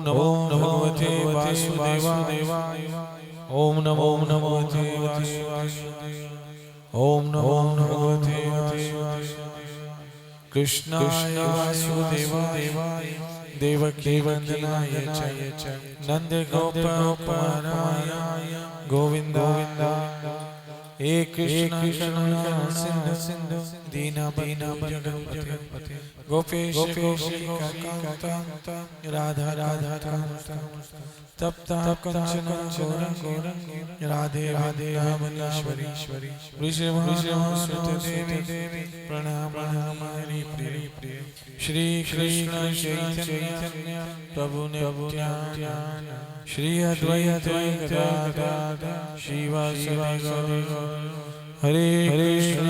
नमो भगवते वासुदेवाय। ओम नमो भगवते वासुदेवाय। ओम नमो भगवते कृष्णाय वासुदेवाय देवकी नंदनाय च नंद गोपकुमाराय गोविंदाय। हे कृष्ण करुणा सिंधु दीनबंधु जगत्पते गोपेश गोपिकान्त राधा तप्त कंचन गौरंग राधे वृषभानुसुते देवी प्रणाम प्रिय। श्री कृष्ण चैतन्य प्रभु नित्यानंद श्री अद्वैत गदाधर श्रीवासदि गौर। हरे कृष्ण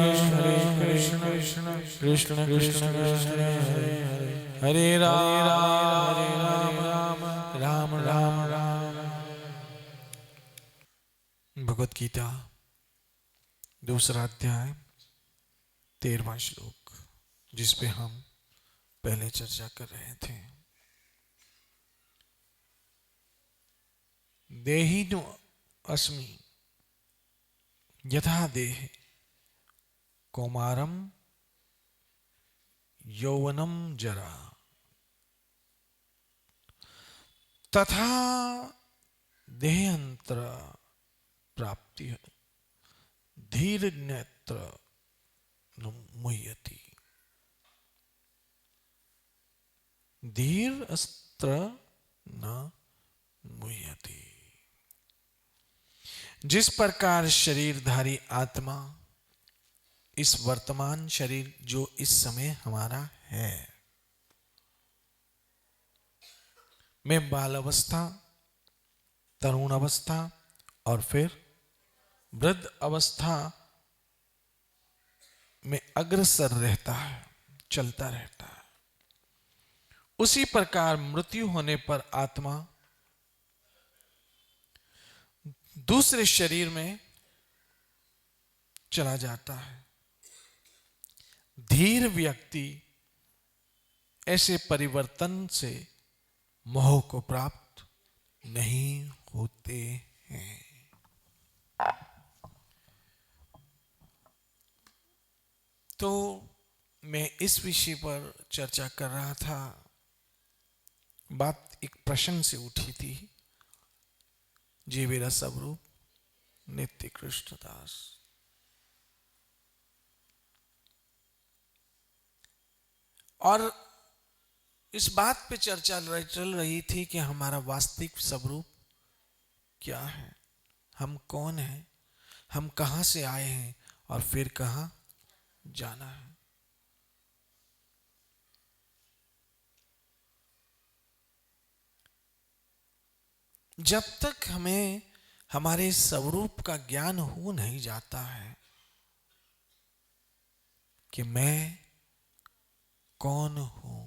कृष्ण कृष्ण हरे हरे राम राम राम। भगवत गीता दूसरा अध्याय 13वां श्लोक, जिस पे हम पहले चर्चा कर रहे थे। देहिनो अस्मि यथा देह कौमारम यौवनम जरा तथा देहांतर प्राप्ति धीर नेत्र मुह्यति। धीर अस्त्र न मुह्यति। जिस प्रकार शरीरधारी आत्मा इस वर्तमान शरीर जो इस समय हमारा है में बाल अवस्था, तरुण अवस्था और फिर वृद्ध अवस्था में अग्रसर रहता है, चलता रहता है, उसी प्रकार मृत्यु होने पर आत्मा दूसरे शरीर में चला जाता है। धीर व्यक्ति ऐसे परिवर्तन से मोह को प्राप्त नहीं होते हैं। तो मैं इस विषय पर चर्चा कर रहा था। बात एक प्रश्न से उठी थी, जीवेरा स्वरूप नित्य कृष्णदास। और इस बात पे चर्चा चल रही थी कि हमारा वास्तविक स्वरूप क्या है, हम कौन हैं, हम कहां से आए हैं और फिर कहां जाना है। जब तक हमें हमारे स्वरूप का ज्ञान हो नहीं जाता है कि मैं कौन हूं,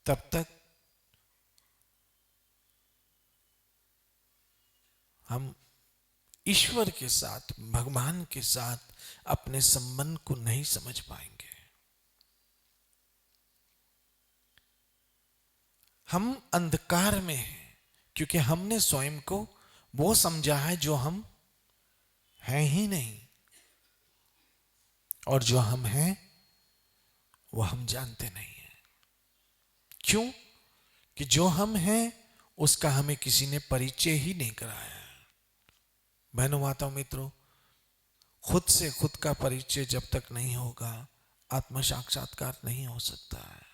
तब तक हम ईश्वर के साथ, भगवान के साथ अपने संबंध को नहीं समझ पाएंगे। हम अंधकार में हैं क्योंकि हमने स्वयं को वो समझा है जो हम हैं ही नहीं, और जो हम हैं वो हम जानते नहीं हैं। क्यों? कि जो हम हैं उसका हमें किसी ने परिचय ही नहीं कराया। बहनों, माताओं, मित्रों, खुद से खुद का परिचय जब तक नहीं होगा आत्म साक्षात्कार नहीं हो सकता है।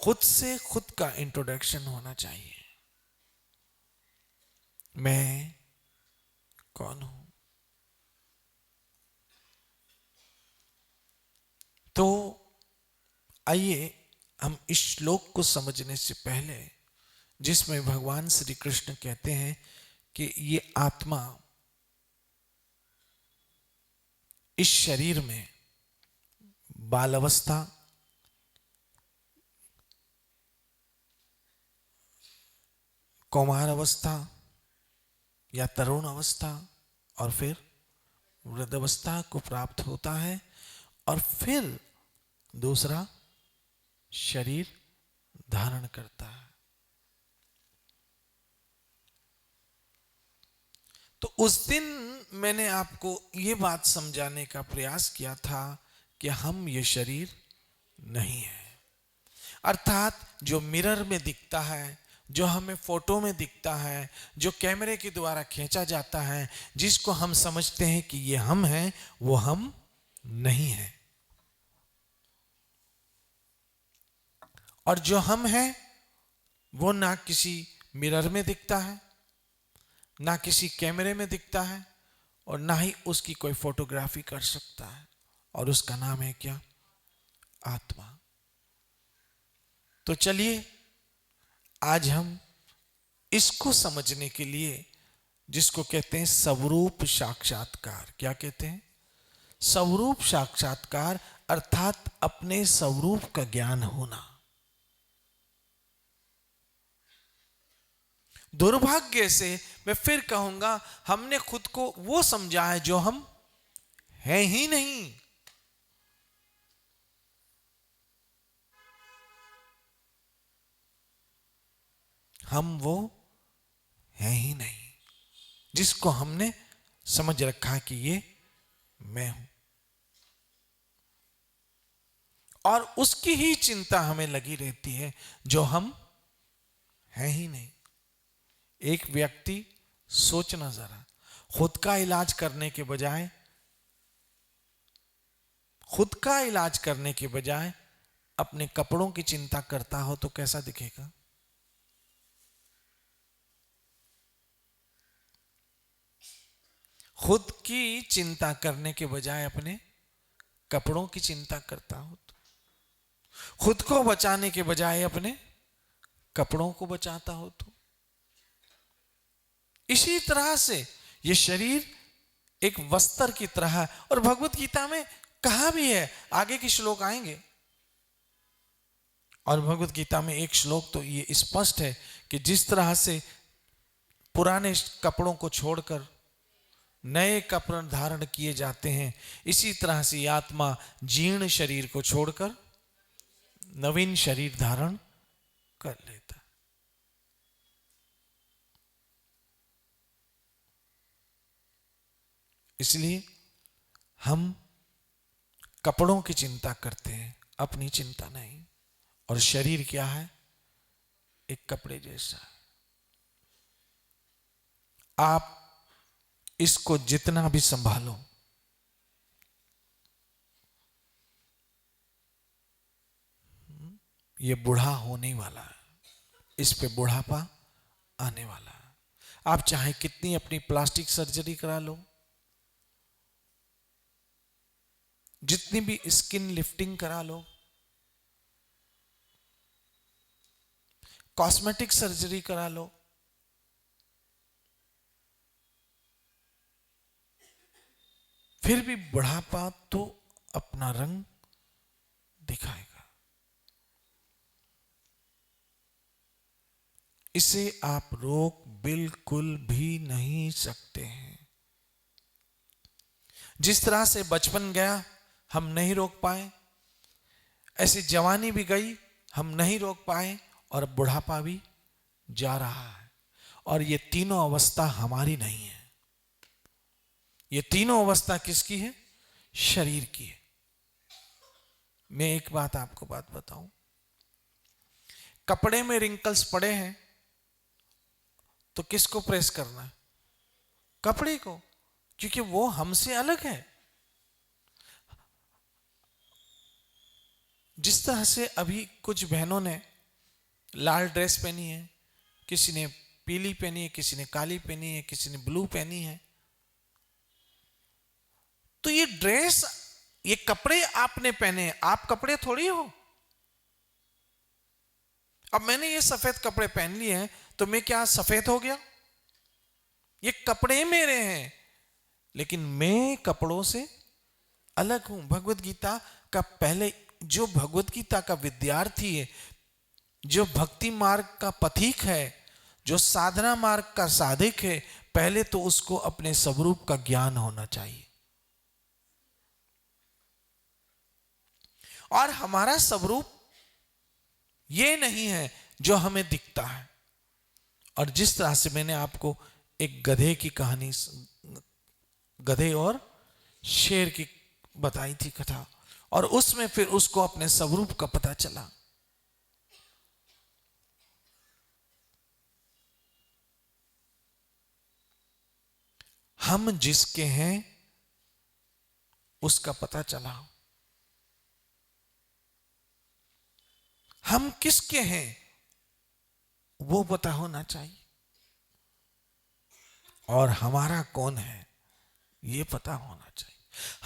खुद से खुद का इंट्रोडक्शन होना चाहिए। मैं कौन हूं? तो आइए हम इस श्लोक को समझने से पहले, जिसमें भगवान श्री कृष्ण कहते हैं कि ये आत्मा इस शरीर में बाल अवस्था, कौमार अवस्था या तरुण अवस्था और फिर वृद्धावस्था को प्राप्त होता है, और फिर दूसरा शरीर धारण करता है। तो उस दिन मैंने आपको ये बात समझाने का प्रयास किया था कि हम ये शरीर नहीं है। अर्थात जो मिरर में दिखता है, जो हमें फोटो में दिखता है, जो कैमरे के द्वारा खींचा जाता है, जिसको हम समझते हैं कि ये हम हैं, वो हम नहीं है। और जो हम हैं वो ना किसी मिरर में दिखता है, ना किसी कैमरे में दिखता है, और ना ही उसकी कोई फोटोग्राफी कर सकता है। और उसका नाम है क्या? आत्मा। तो चलिए आज हम इसको समझने के लिए, जिसको कहते हैं स्वरूप साक्षात्कार, क्या कहते हैं? स्वरूप साक्षात्कार, अर्थात अपने स्वरूप का ज्ञान होना। दुर्भाग्य से मैं फिर कहूंगा, हमने खुद को वो समझा है जो हम हैं ही नहीं। हम वो हैं ही नहीं जिसको हमने समझ रखा कि ये मैं हूं, और उसकी ही चिंता हमें लगी रहती है जो हम हैं ही नहीं। एक व्यक्ति सोचना जरा, खुद का इलाज करने के बजाय, खुद का इलाज करने के बजाय अपने कपड़ों की चिंता करता हो तो कैसा दिखेगा? खुद की चिंता करने के बजाय अपने कपड़ों की चिंता करता हो तो, खुद को बचाने के बजाय अपने कपड़ों को बचाता हो तो, इसी तरह से ये शरीर एक वस्त्र की तरह है। और भगवत गीता में कहा भी है, आगे के श्लोक आएंगे, और भगवत गीता में एक श्लोक तो ये स्पष्ट है कि जिस तरह से पुराने कपड़ों को छोड़कर नए कपड़े धारण किए जाते हैं, इसी तरह से आत्मा जीर्ण शरीर को छोड़कर नवीन शरीर धारण कर लेता। इसलिए हम कपड़ों की चिंता करते हैं, अपनी चिंता नहीं। और शरीर क्या है? एक कपड़े जैसा है। आप इसको जितना भी संभालो, ये बूढ़ा होने वाला है, इस पे बुढ़ापा आने वाला है। आप चाहे कितनी अपनी प्लास्टिक सर्जरी करा लो, जितनी भी स्किन लिफ्टिंग करा लो, कॉस्मेटिक सर्जरी करा लो, फिर भी बुढ़ापा तो अपना रंग दिखाएगा। इसे आप रोक बिल्कुल भी नहीं सकते हैं। जिस तरह से बचपन गया हम नहीं रोक पाए, ऐसे जवानी भी गई हम नहीं रोक पाए, और बुढ़ापा भी जा रहा है। और ये तीनों अवस्था हमारी नहीं है, ये तीनों अवस्था किसकी है? शरीर की है। मैं एक बात आपको बताऊं, कपड़े में रिंकल्स पड़े हैं तो किसको प्रेस करना है? कपड़े को, क्योंकि वो हमसे अलग है। जिस तरह से अभी कुछ बहनों ने लाल ड्रेस पहनी है, किसी ने पीली पहनी है, किसी ने काली पहनी है, किसी ने ब्लू पहनी है, तो ये ड्रेस, ये कपड़े आपने पहने, आप कपड़े थोड़ी हो। अब मैंने ये सफेद कपड़े पहन लिए हैं तो मैं क्या सफेद हो गया? ये कपड़े मेरे हैं, लेकिन मैं कपड़ों से अलग हूं। भगवत गीता का पहले जो भगवत गीता का विद्यार्थी है, जो भक्ति मार्ग का पथिक है, जो साधना मार्ग का साधक है, पहले तो उसको अपने स्वरूप का ज्ञान होना चाहिए। और हमारा स्वरूप ये नहीं है जो हमें दिखता है। और जिस तरह से मैंने आपको एक गधे की कहानी, गधे और शेर की बताई थी कथा, और उसमें फिर उसको अपने स्वरूप का पता चला। हम जिसके हैं उसका पता चला, हम किसके हैं वो पता होना चाहिए, और हमारा कौन है ये पता होना चाहिए।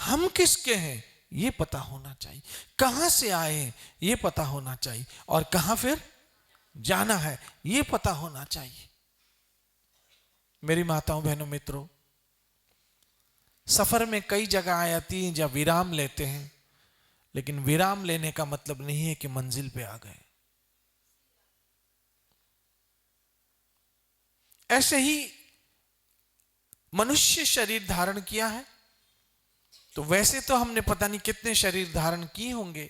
हम किसके हैं ये पता होना चाहिए, कहां से आए हैं ये पता होना चाहिए, और कहां फिर जाना है ये पता होना चाहिए। मेरी माताओं बहनों मित्रों, सफर में कई जगह आती हैं जहां विराम लेते हैं, लेकिन विराम लेने का मतलब नहीं है कि मंजिल पे आ गए। ऐसे ही मनुष्य शरीर धारण किया है, तो वैसे तो हमने पता नहीं कितने शरीर धारण किए होंगे,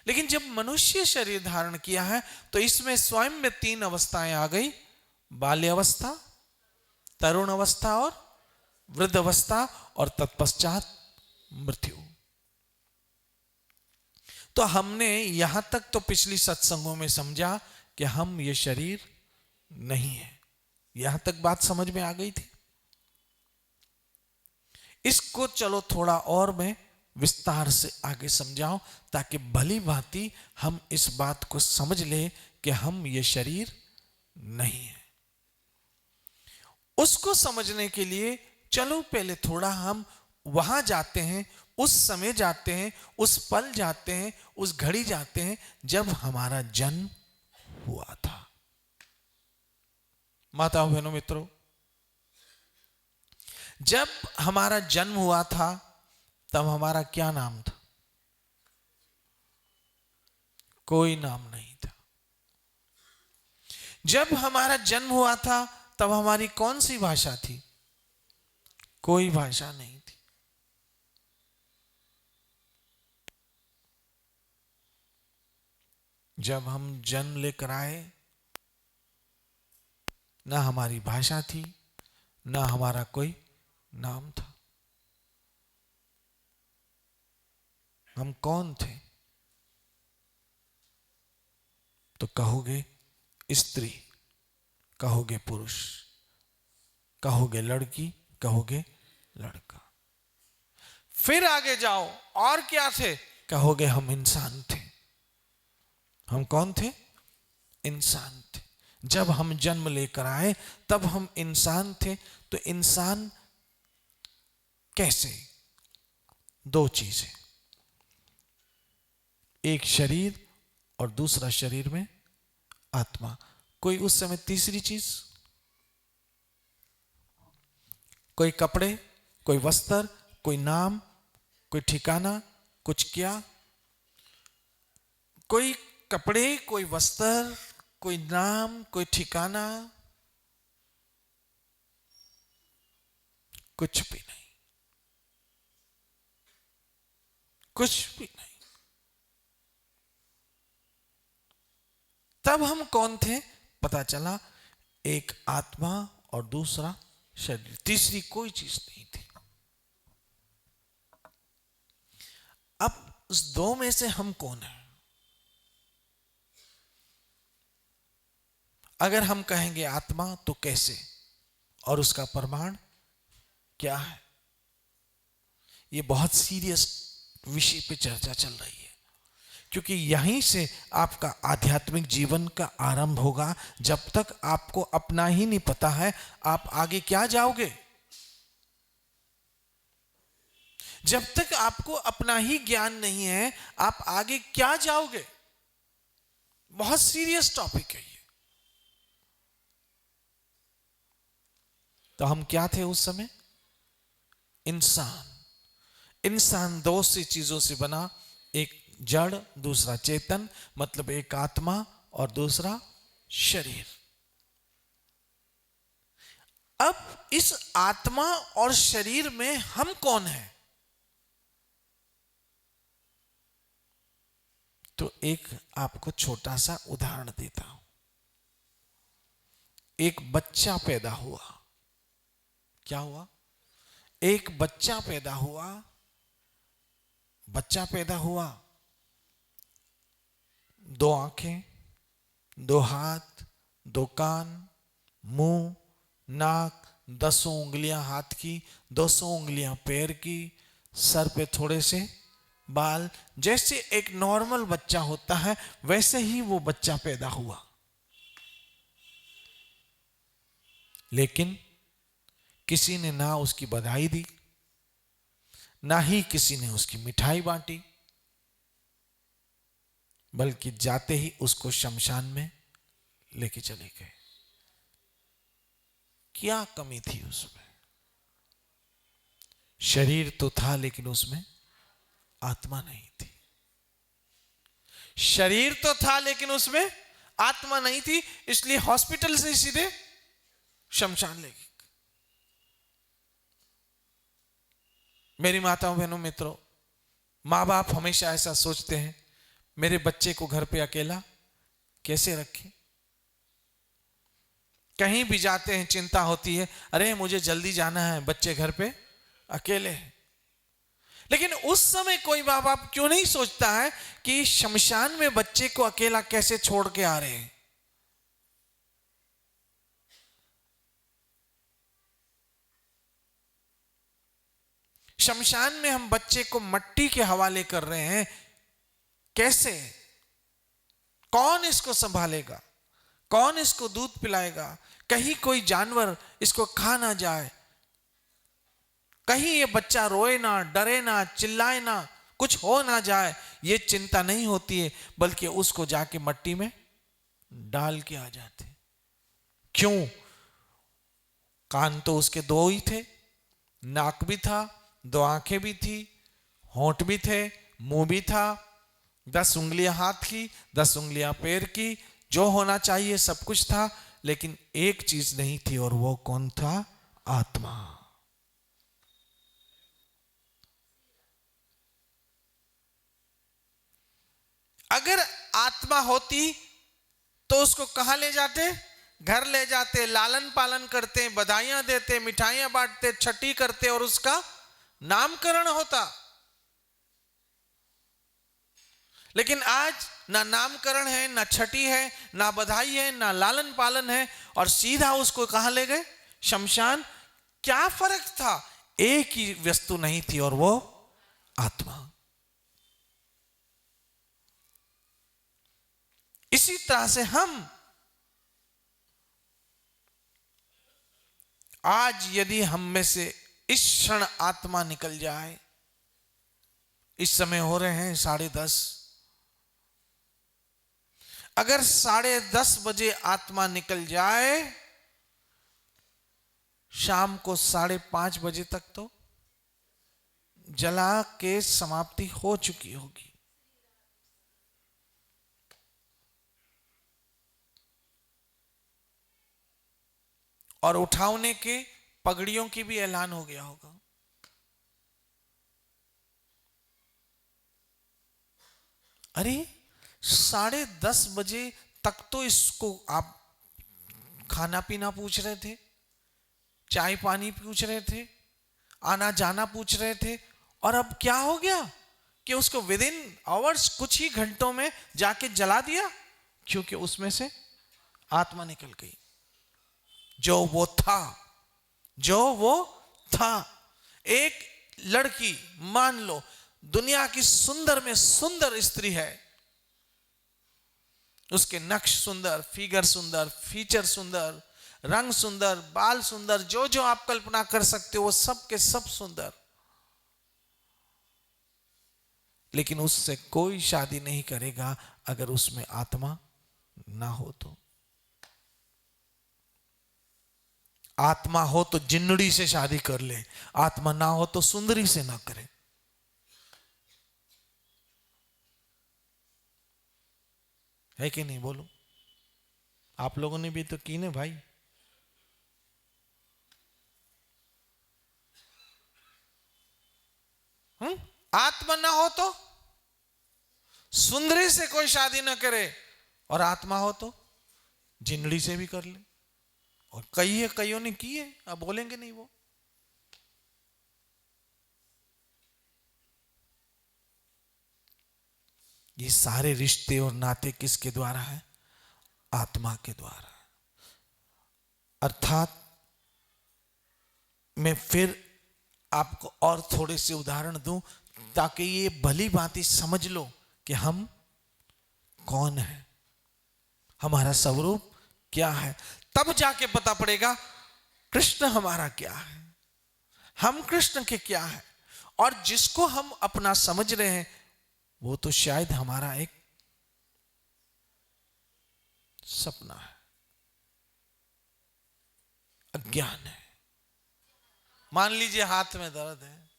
लेकिन जब मनुष्य शरीर धारण किया है तो इसमें स्वयं में 3 अवस्थाएं आ गई, बाल्यावस्था, तरुण अवस्था और वृद्ध अवस्था, और तत्पश्चात मृत्यु। तो हमने यहां तक तो पिछली सत्संगों में समझा कि हम ये शरीर नहीं है, यहां तक बात समझ में आ गई थी। इसको चलो थोड़ा और मैं विस्तार से आगे समझाऊं, ताकि भली भांति हम इस बात को समझ ले कि हम ये शरीर नहीं है। उसको समझने के लिए चलो पहले थोड़ा हम वहां जाते हैं, उस समय जाते हैं, उस पल जाते हैं, उस घड़ी जाते हैं जब हमारा जन्म हुआ था। माताओं बहनों मित्रों, जब हमारा जन्म हुआ था तब हमारा क्या नाम था? कोई नाम नहीं था। जब हमारा जन्म हुआ था तब हमारी कौन सी भाषा थी? कोई भाषा नहीं थी। जब हम जन्म लेकर आए, ना हमारी भाषा थी, ना हमारा कोई नाम था। हम कौन थे? तो कहोगे स्त्री, कहोगे पुरुष, कहोगे लड़की, कहोगे लड़का। फिर आगे जाओ, और क्या थे? कहोगे हम इंसान थे। हम कौन थे? इंसान थे। जब हम जन्म लेकर आए तब हम इंसान थे। तो इंसान कैसे? 2 चीजें, एक शरीर और दूसरा शरीर में आत्मा। कोई उस समय तीसरी चीज? कोई कपड़े, कोई वस्त्र, कोई नाम, कोई ठिकाना, कुछ क्या? कोई कपड़े, कोई वस्त्र, कोई नाम, कोई ठिकाना, कुछ भी नहीं, कुछ भी नहीं। तब हम कौन थे? पता चला एक आत्मा और दूसरा शरीर, तीसरी कोई चीज नहीं थी। अब उस 2 में से हम कौन हैं? अगर हम कहेंगे आत्मा तो कैसे, और उसका प्रमाण क्या है? ये बहुत सीरियस विषय पे चर्चा चल रही है, क्योंकि यहीं से आपका आध्यात्मिक जीवन का आरंभ होगा। जब तक आपको अपना ही नहीं पता है, आप आगे क्या जाओगे? जब तक आपको अपना ही ज्ञान नहीं है, आप आगे क्या जाओगे? बहुत सीरियस टॉपिक है ये। तो हम क्या थे उस समय? इंसान। इंसान 2 सी चीजों से बना, एक जड़, दूसरा चेतन, मतलब एक आत्मा और दूसरा शरीर। अब इस आत्मा और शरीर में हम कौन हैं? तो एक आपको छोटा सा उदाहरण देता हूं। एक बच्चा पैदा हुआ। क्या हुआ? एक बच्चा पैदा हुआ। बच्चा पैदा हुआ, 2 आंखें, 2 हाथ, 2 कान, मुंह, नाक, 10 उंगलियां हाथ की, 200 उंगलियां पैर की, सर पे थोड़े से बाल। जैसे एक नॉर्मल बच्चा होता है वैसे ही वो बच्चा पैदा हुआ। लेकिन किसी ने ना उसकी बधाई दी, ना ही किसी ने उसकी मिठाई बांटी, बल्कि जाते ही उसको शमशान में लेके चले गए। क्या कमी थी उसमें? शरीर तो था लेकिन उसमें आत्मा नहीं थी। शरीर तो था लेकिन उसमें आत्मा नहीं थी, इसलिए हॉस्पिटल से सीधे शमशान ले गए। मेरी माताओं बहनों मित्रों, माँ बाप हमेशा ऐसा सोचते हैं, मेरे बच्चे को घर पे अकेला कैसे रखें। कहीं भी जाते हैं चिंता होती है, अरे मुझे जल्दी जाना है, बच्चे घर पे अकेले हैं। लेकिन उस समय कोई माँ बाप क्यों नहीं सोचता है कि शमशान में बच्चे को अकेला कैसे छोड़ के आ रहे हैं। शमशान में हम बच्चे को मट्टी के हवाले कर रहे हैं, कैसे? कौन इसको संभालेगा? कौन इसको दूध पिलाएगा? कहीं कोई जानवर इसको खा ना जाए, कहीं ये बच्चा रोए ना, डरे ना, चिल्लाए ना, कुछ हो ना जाए, ये चिंता नहीं होती है, बल्कि उसको जाके मट्टी में डाल के आ जाते। क्यों? कान तो उसके 2 ही थे, नाक भी था, 2 आंखें भी थी, होंठ भी थे, मुंह भी था, 10 उंगलियां हाथ की, 10 उंगलियां पैर की, जो होना चाहिए सब कुछ था, लेकिन एक चीज नहीं थी, और वो कौन था? आत्मा। अगर आत्मा होती तो उसको कहां ले जाते? घर ले जाते, लालन पालन करते, बधाइयां देते, मिठाइयां बांटते, छठी करते और उसका नामकरण होता। लेकिन आज ना नामकरण है, ना छठी है, ना बधाई है, ना लालन पालन है, और सीधा उसको कहां ले गए? शमशान। क्या फर्क था? एक ही वस्तु नहीं थी, और वो आत्मा। इसी तरह से हम आज यदि हम में से इस क्षण आत्मा निकल जाए, इस समय हो रहे हैं 10:30, अगर 10:30 बजे आत्मा निकल जाए, शाम को 5:30 बजे तक तो जला के समाप्ति हो चुकी होगी। और उठाने के पगड़ियों की भी ऐलान हो गया होगा। अरे 10:30 बजे तक तो इसको आप खाना पीना पूछ रहे थे, चाय पानी पूछ रहे थे, आना जाना पूछ रहे थे, और अब क्या हो गया कि उसको विद इन आवर्स, कुछ ही घंटों में जाके जला दिया, क्योंकि उसमें से आत्मा निकल गई। जो वो था, जो वो था। एक लड़की, मान लो दुनिया की सुंदर में सुंदर स्त्री है, उसके नक्श सुंदर, फिगर सुंदर, फीचर सुंदर, रंग सुंदर, बाल सुंदर, जो जो आप कल्पना कर सकते हो वो सब के सब सुंदर, लेकिन उससे कोई शादी नहीं करेगा अगर उसमें आत्मा ना हो तो। आत्मा हो तो जिन्नड़ी से शादी कर ले, आत्मा ना हो तो सुंदरी से ना करे। है कि नहीं? बोलो। आप लोगों ने भी तो की ना भाई। आत्मा ना हो तो सुंदरी से कोई शादी ना करे, और आत्मा हो तो जिंदड़ी से भी कर ले। और कईयों ने की है, अब बोलेंगे नहीं वो। ये सारे रिश्ते और नाते किसके द्वारा है? आत्मा के द्वारा। अर्थात मैं फिर आपको और थोड़े से उदाहरण दूं ताकि ये भली भांति समझ लो कि हम कौन है, हमारा स्वरूप क्या है। तब जाके पता पड़ेगा कृष्ण हमारा क्या है, हम कृष्ण के क्या है। और जिसको हम अपना समझ रहे हैं वो तो शायद हमारा एक सपना है, अज्ञान है। मान लीजिए हाथ में दर्द है,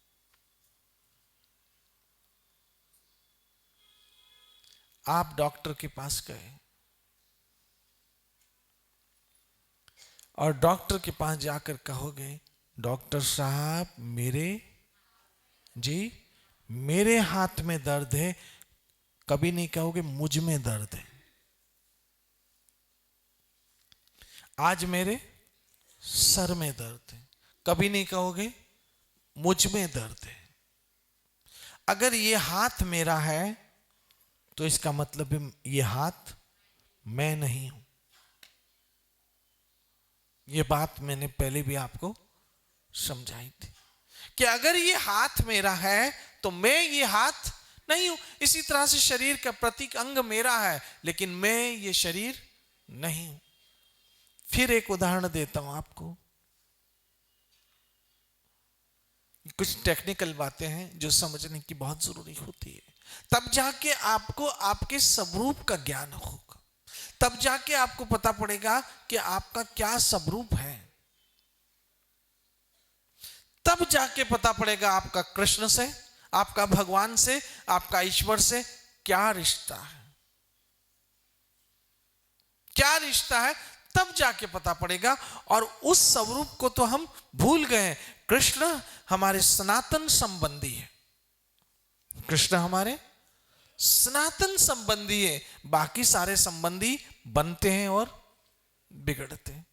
आप डॉक्टर के पास गए और डॉक्टर के पास जाकर कहोगे डॉक्टर साहब मेरे हाथ में दर्द है, कभी नहीं कहोगे मुझ में दर्द है। आज मेरे सर में दर्द है, कभी नहीं कहोगे मुझ में दर्द है। अगर ये हाथ मेरा है तो इसका मतलब ये हाथ मैं नहीं हूं। ये बात मैंने पहले भी आपको समझाई थी कि अगर ये हाथ मेरा है तो मैं ये हाथ नहीं हूं। इसी तरह से शरीर का प्रतीक अंग मेरा है लेकिन मैं ये शरीर नहीं हूं। फिर एक उदाहरण देता हूं आपको। कुछ टेक्निकल बातें हैं जो समझने की बहुत जरूरी होती है, तब जाके आपको आपके स्वरूप का ज्ञान होगा। तब जाके आपको पता पड़ेगा कि आपका क्या स्वरूप है। तब जाके पता पड़ेगा आपका कृष्ण से, आपका भगवान से, आपका ईश्वर से क्या रिश्ता है, क्या रिश्ता है। तब जाके पता पड़ेगा। और उस स्वरूप को तो हम भूल गए। कृष्ण हमारे सनातन संबंधी है, कृष्ण हमारे सनातन संबंधी है। बाकी सारे संबंधी बनते हैं और बिगड़ते हैं।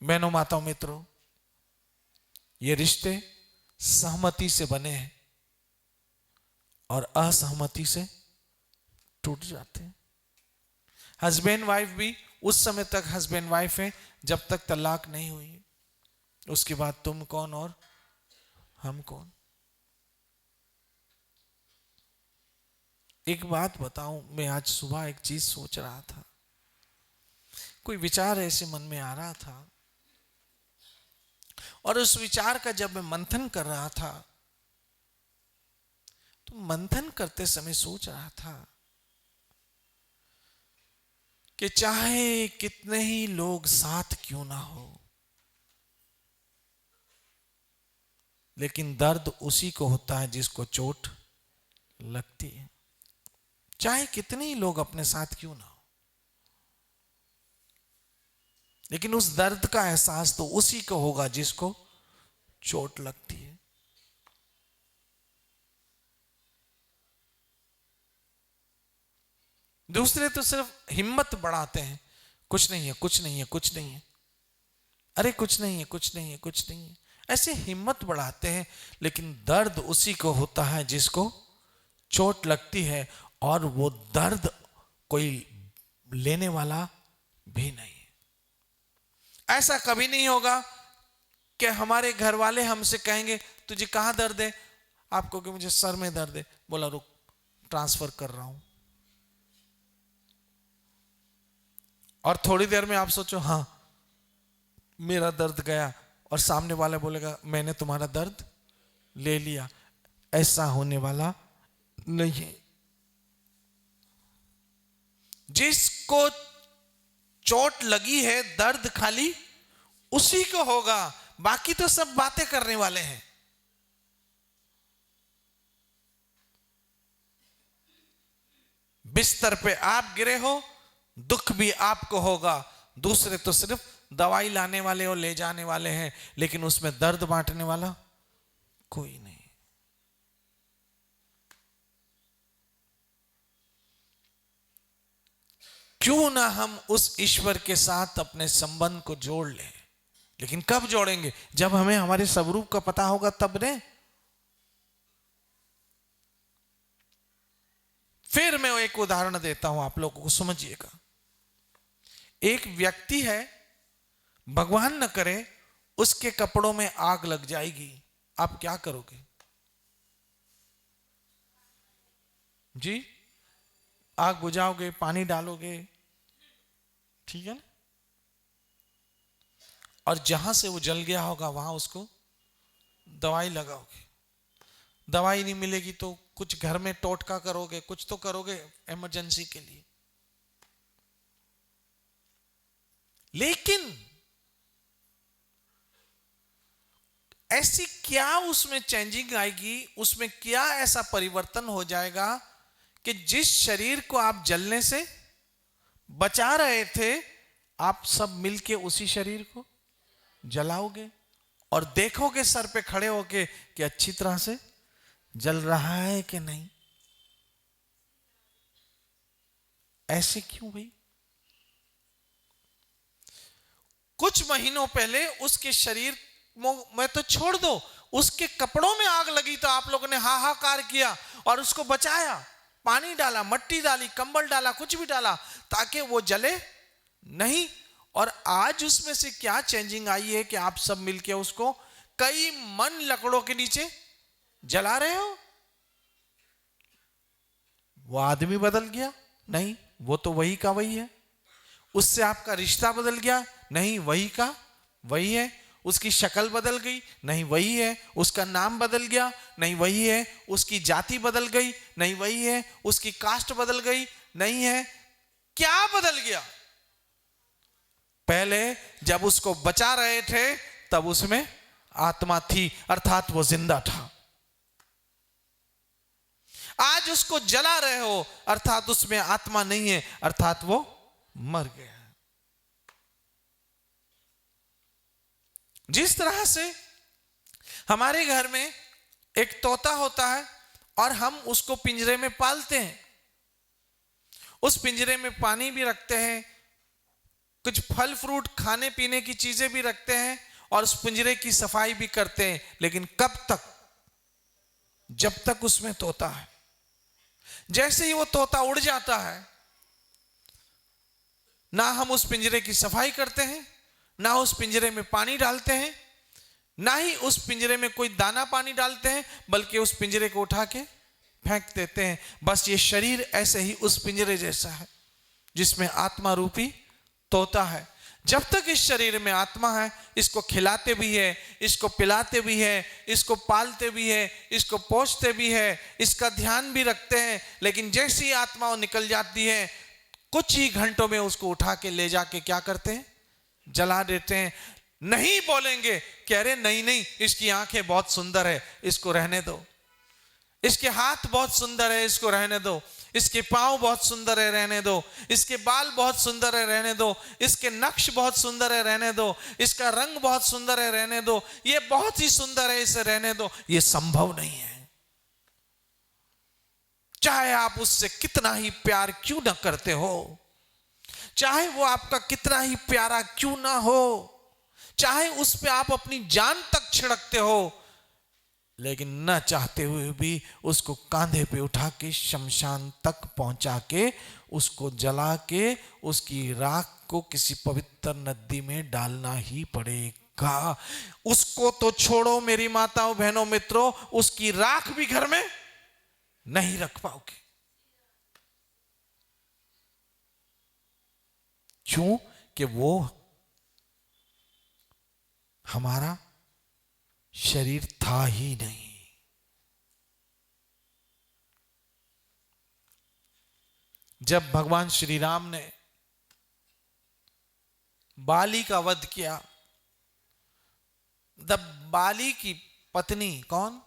बहनों, माताओं, मित्रों, ये रिश्ते सहमति से बने हैं और असहमति से टूट जाते हैं। हस्बैंड वाइफ भी उस समय तक हस्बैंड वाइफ है जब तक तलाक नहीं हुई। उसके बाद तुम कौन और हम कौन। एक बात बताऊं, मैं आज सुबह एक चीज सोच रहा था, कोई विचार ऐसे मन में आ रहा था और उस विचार का जब मैं मंथन कर रहा था तो मंथन करते समय सोच रहा था कि चाहे कितने ही लोग साथ क्यों ना हो, लेकिन दर्द उसी को होता है जिसको चोट लगती है। चाहे कितने ही लोग अपने साथ क्यों ना हो, लेकिन उस दर्द का एहसास तो उसी को होगा जिसको चोट लगती है। दूसरे तो सिर्फ हिम्मत बढ़ाते हैं, कुछ नहीं है, कुछ नहीं है, कुछ नहीं है, अरे कुछ नहीं है, कुछ नहीं है, कुछ नहीं है, ऐसे हिम्मत बढ़ाते हैं। लेकिन दर्द उसी को होता है जिसको चोट लगती है, और वो दर्द कोई लेने वाला भी नहीं है। ऐसा कभी नहीं होगा कि हमारे घर वाले हमसे कहेंगे तुझे कहां दर्द है, आपको कि मुझे सर में दर्द है, बोला रुक ट्रांसफर कर रहा हूं। और थोड़ी देर में आप सोचो हाँ मेरा दर्द गया, और सामने वाला बोलेगा मैंने तुम्हारा दर्द ले लिया। ऐसा होने वाला नहीं है। जिसको चोट लगी है दर्द खाली उसी को होगा, बाकी तो सब बातें करने वाले हैं। बिस्तर पे आप गिरे हो, दुख भी आपको होगा। दूसरे तो सिर्फ दवाई लाने वाले और ले जाने वाले हैं, लेकिन उसमें दर्द बांटने वाला कोई नहीं। क्यों ना हम उस ईश्वर के साथ अपने संबंध को जोड़ लें। लेकिन कब जोड़ेंगे? जब हमें हमारे स्वरूप का पता होगा तब ने। फिर मैं एक उदाहरण देता हूं, आप लोगों को समझिएगा। एक व्यक्ति है, भगवान न करे उसके कपड़ों में आग लग जाएगी, आप क्या करोगे जी? आग बुझाओगे, पानी डालोगे, ठीक है ना? और जहां से वो जल गया होगा वहां उसको दवाई लगाओगे। दवाई नहीं मिलेगी तो कुछ घर में टोटका करोगे, कुछ तो करोगे इमरजेंसी के लिए। लेकिन ऐसी क्या उसमें चेंजिंग आएगी, उसमें क्या ऐसा परिवर्तन हो जाएगा कि जिस शरीर को आप जलने से बचा रहे थे, आप सब मिलके उसी शरीर को जलाओगे और देखोगे सर पे खड़े होके कि अच्छी तरह से जल रहा है कि नहीं। ऐसे क्यों भाई? कुछ महीनों पहले उसके शरीर में तो छोड़ दो, उसके कपड़ों में आग लगी तो आप लोगों ने हाहाकार किया और उसको बचाया, पानी डाला, मट्टी डाली, कंबल डाला, कुछ भी डाला ताकि वो जले नहीं। और आज उसमें से क्या चेंजिंग आई है कि आप सब मिलके उसको कई मन लकड़ों के नीचे जला रहे हो। वो आदमी बदल गया? नहीं, वो तो वही का वही है। उससे आपका रिश्ता बदल गया? नहीं, वही का वही है। उसकी शक्ल बदल गई? नहीं, वही है। उसका नाम बदल गया? नहीं, वही है। उसकी जाति बदल गई? नहीं, वही है। उसकी कास्ट बदल गई? नहीं है। क्या बदल गया? पहले जब उसको बचा रहे थे तब उसमें आत्मा थी, अर्थात वो जिंदा था। आज उसको जला रहे हो अर्थात उसमें आत्मा नहीं है, अर्थात वो मर गया। जिस तरह से हमारे घर में एक तोता होता है और हम उसको पिंजरे में पालते हैं, उस पिंजरे में पानी भी रखते हैं, कुछ फल फ्रूट खाने पीने की चीजें भी रखते हैं और उस पिंजरे की सफाई भी करते हैं, लेकिन कब तक? जब तक उसमें तोता है। जैसे ही वो तोता उड़ जाता है, ना हम उस पिंजरे की सफाई करते हैं, ना उस पिंजरे में पानी डालते हैं, ना ही उस पिंजरे में कोई दाना पानी डालते हैं, बल्कि उस पिंजरे को उठा के फेंक देते हैं। बस ये शरीर ऐसे ही उस पिंजरे जैसा है जिसमें आत्मा रूपी तोता है। जब तक इस शरीर में आत्मा है, इसको खिलाते भी है, इसको पिलाते भी है, इसको पालते भी है, इसको पोषते भी है, इसका ध्यान भी रखते हैं। लेकिन जैसी ही आत्मा निकल जाती है, कुछ ही घंटों में उसको उठा के ले जाके क्या करते हैं? जला देते हैं। नहीं बोलेंगे कि अरे नहीं नहीं, इसकी आंखें बहुत सुंदर है, इसको रहने दो। इसके हाथ बहुत सुंदर है, इसको रहने दो। इसके पांव बहुत सुंदर है, रहने दो। इसके बाल बहुत सुंदर है, रहने दो। इसके नक्श बहुत सुंदर है, रहने दो। इसका रंग बहुत सुंदर है, रहने दो। ये बहुत ही सुंदर है, इसे रहने दो। ये संभव नहीं है। चाहे आप उससे कितना ही प्यार क्यों ना करते हो, चाहे वो आपका कितना ही प्यारा क्यों ना हो, चाहे उस पे आप अपनी जान तक छिड़कते हो, लेकिन न चाहते हुए भी उसको कांधे पे उठा के शमशान तक पहुंचा के उसको जला के उसकी राख को किसी पवित्र नदी में डालना ही पड़ेगा। उसको तो छोड़ो मेरी माताओं बहनों मित्रों, उसकी राख भी घर में नहीं रख पाओगे। क्यों? कि वो हमारा शरीर था ही नहीं। जब भगवान श्री राम ने बाली का वध किया, तब बाली की पत्नी कौन?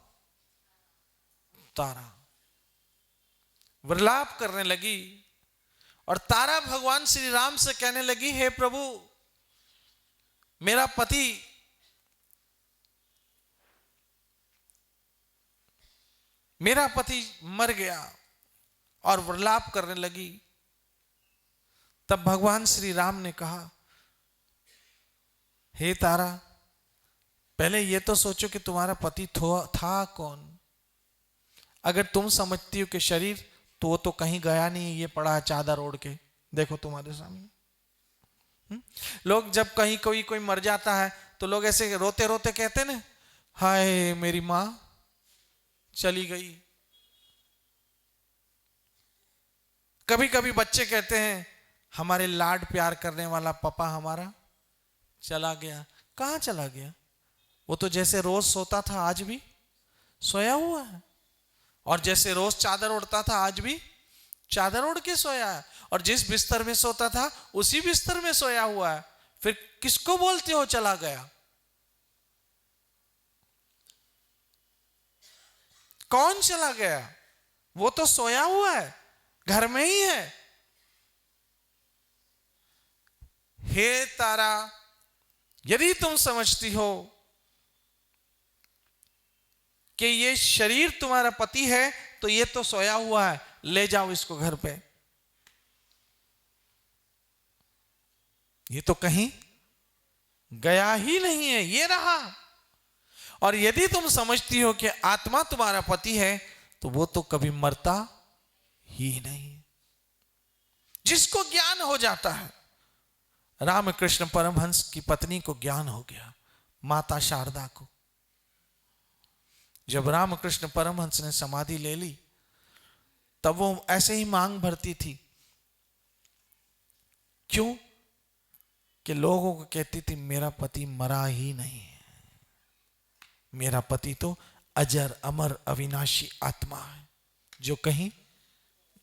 तारा विलाप करने लगी और तारा भगवान श्री राम से कहने लगी, हे प्रभु, मेरा पति मर गया। और विलाप करने लगी। तब भगवान श्री राम ने कहा, हे तारा, पहले ये तो सोचो कि तुम्हारा पति था कौन। अगर तुम समझती हो कि शरीर, तो वो तो कहीं गया नहीं, ये पड़ा है चादर ओढ़ के, देखो तुम्हारे सामने। लोग जब कहीं कोई मर जाता है तो लोग ऐसे रोते रोते कहते ना, हाय मेरी मां चली गई। कभी कभी बच्चे कहते हैं, हमारे लाड प्यार करने वाला पापा हमारा चला गया। कहां चला गया? वो तो जैसे रोज सोता था आज भी सोया हुआ है, और जैसे रोज चादर ओढ़ता था आज भी चादर ओढ़ के सोया है, और जिस बिस्तर में सोता था उसी बिस्तर में सोया हुआ है। फिर किसको बोलते हो चला गया? कौन चला गया? वो तो सोया हुआ है, घर में ही है। हे तारा, यदि तुम समझती हो कि ये शरीर तुम्हारा पति है, तो ये तो सोया हुआ है, ले जाओ इसको घर पे। ये तो कहीं गया ही नहीं है, ये रहा। और यदि तुम समझती हो कि आत्मा तुम्हारा पति है, तो वो तो कभी मरता ही नहीं। जिसको ज्ञान हो जाता है, रामकृष्ण परमहंस की पत्नी को ज्ञान हो गया, माता शारदा को। जब रामकृष्ण परमहंस ने समाधि ले ली, तब वो ऐसे ही मांग भरती थी। क्यों? कि लोगों को कहती थी, मेरा पति मरा ही नहीं है, मेरा पति तो अजर अमर अविनाशी आत्मा है, जो कहीं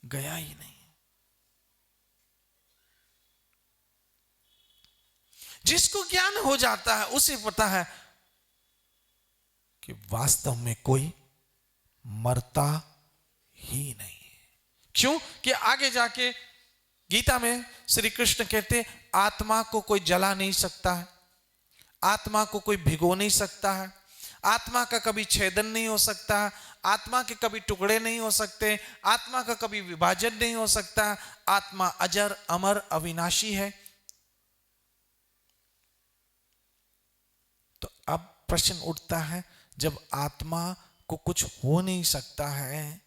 गया ही नहीं। जिसको ज्ञान हो जाता है उसे पता है कि वास्तव में कोई मरता ही नहीं है। क्यों? कि आगे जाके गीता में श्री कृष्ण कहते, आत्मा को कोई जला नहीं सकता है, आत्मा को कोई भिगो नहीं सकता है, आत्मा का कभी छेदन नहीं हो सकता, आत्मा के कभी टुकड़े नहीं हो सकते, आत्मा का कभी विभाजन नहीं हो सकता। आत्मा अजर अमर अविनाशी है। तो अब प्रश्न उठता है, जब आत्मा को कुछ हो नहीं सकता है,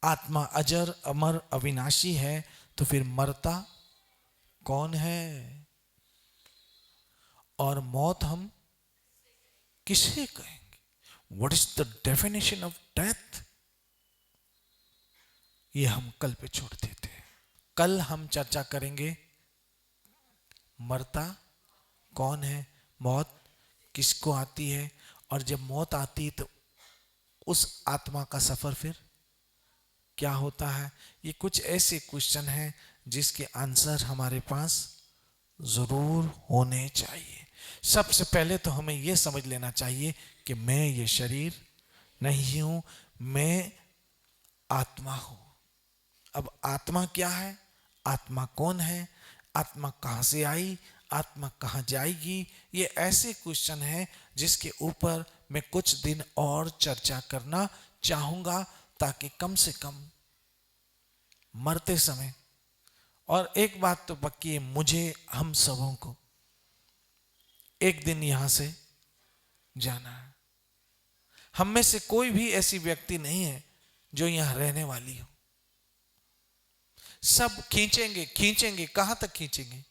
आत्मा अजर अमर अविनाशी है, तो फिर मरता कौन है? और मौत हम किसे कहेंगे? What is the definition of death? ये हम कल पे छोड़ देते हैं। कल हम चर्चा करेंगे मरता कौन है, मौत किसको आती है, और जब मौत आती है तो उस आत्मा का सफर फिर क्या होता है। ये कुछ ऐसे क्वेश्चन हैं जिसके आंसर हमारे पास जरूर होने चाहिए। सबसे पहले तो हमें यह समझ लेना चाहिए कि मैं ये शरीर नहीं हूं, मैं आत्मा हूं। अब आत्मा क्या है, आत्मा कौन है, आत्मा कहां से आई, आत्मा कहां जाएगी, ये ऐसे क्वेश्चन हैं जिसके ऊपर मैं कुछ दिन और चर्चा करना चाहूंगा, ताकि कम से कम मरते समय, और एक बात तो पक्की है, मुझे हम सबों को एक दिन यहां से जाना है। हम में से कोई भी ऐसी व्यक्ति नहीं है जो यहां रहने वाली हो। सब खींचेंगे खींचेंगे, कहां तक खींचेंगे?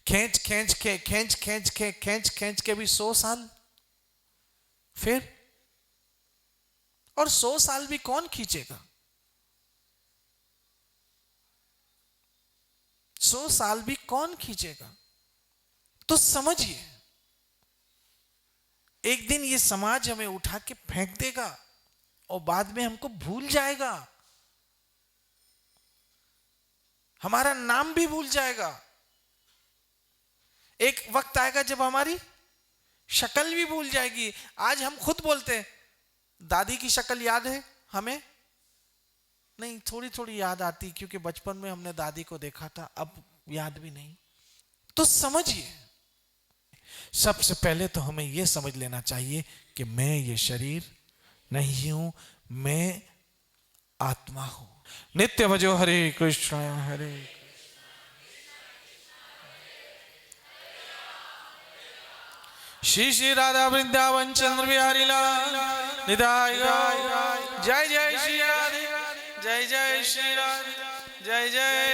खींच खींच के खींच खींच के खींच खींच के भी 100 साल, फिर और 100 साल भी कौन खींचेगा? 100 साल भी कौन खींचेगा? तो समझिए, एक दिन ये समाज हमें उठा के फेंक देगा और बाद में हमको भूल जाएगा, हमारा नाम भी भूल जाएगा। एक वक्त आएगा जब हमारी शक्ल भी भूल जाएगी। आज हम खुद बोलते हैं, दादी की शक्ल याद है हमें? नहीं, थोड़ी थोड़ी याद आती, क्योंकि बचपन में हमने दादी को देखा था, अब याद भी नहीं। तो समझिए, सबसे पहले तो हमें यह समझ लेना चाहिए कि मैं ये शरीर नहीं हूं, मैं आत्मा हूं। नित्य भजो हरे कृष्ण हरे। श्री श्री राधा वृंदावन चंद्र बिहारी लाल निताय गौर। जय जय श्री राधे, जय जय श्री राधे, जय जय